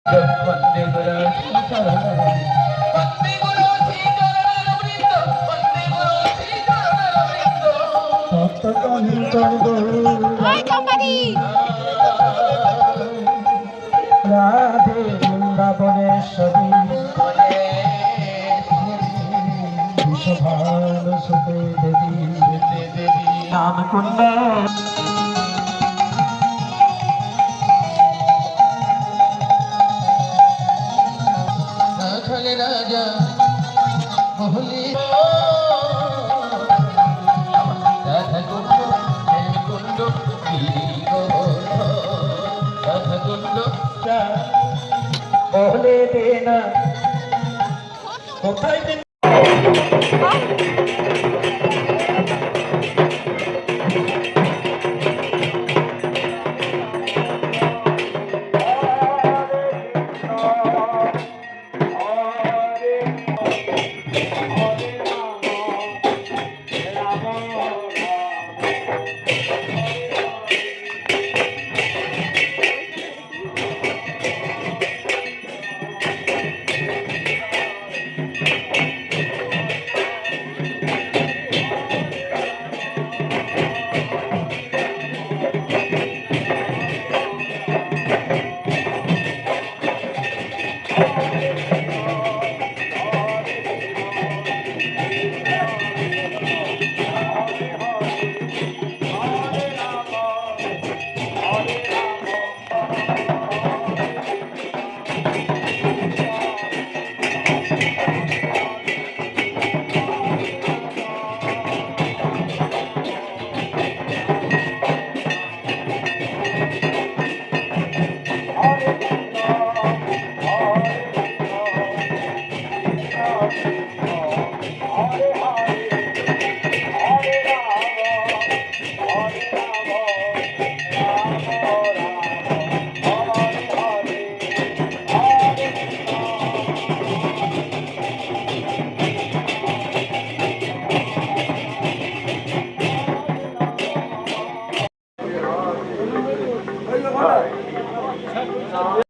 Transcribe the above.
বন্দে গুরু শ্রীচরণারবিন্দ বন্দে গুরু শ্রীচরণারবিন্দ বন্দে গুরু শ্রীচরণারবিন্দ সত্যকাঞ্চন গৌর রাধে বৃন্দাবনেশ্বরী বিশ্বভানু সুতে দেবী নামকুণ্ড রাজা বহলি রাধা কুণ্ড কুণ্ড রাধা কুণ্ড বহলে দেনা কোথায়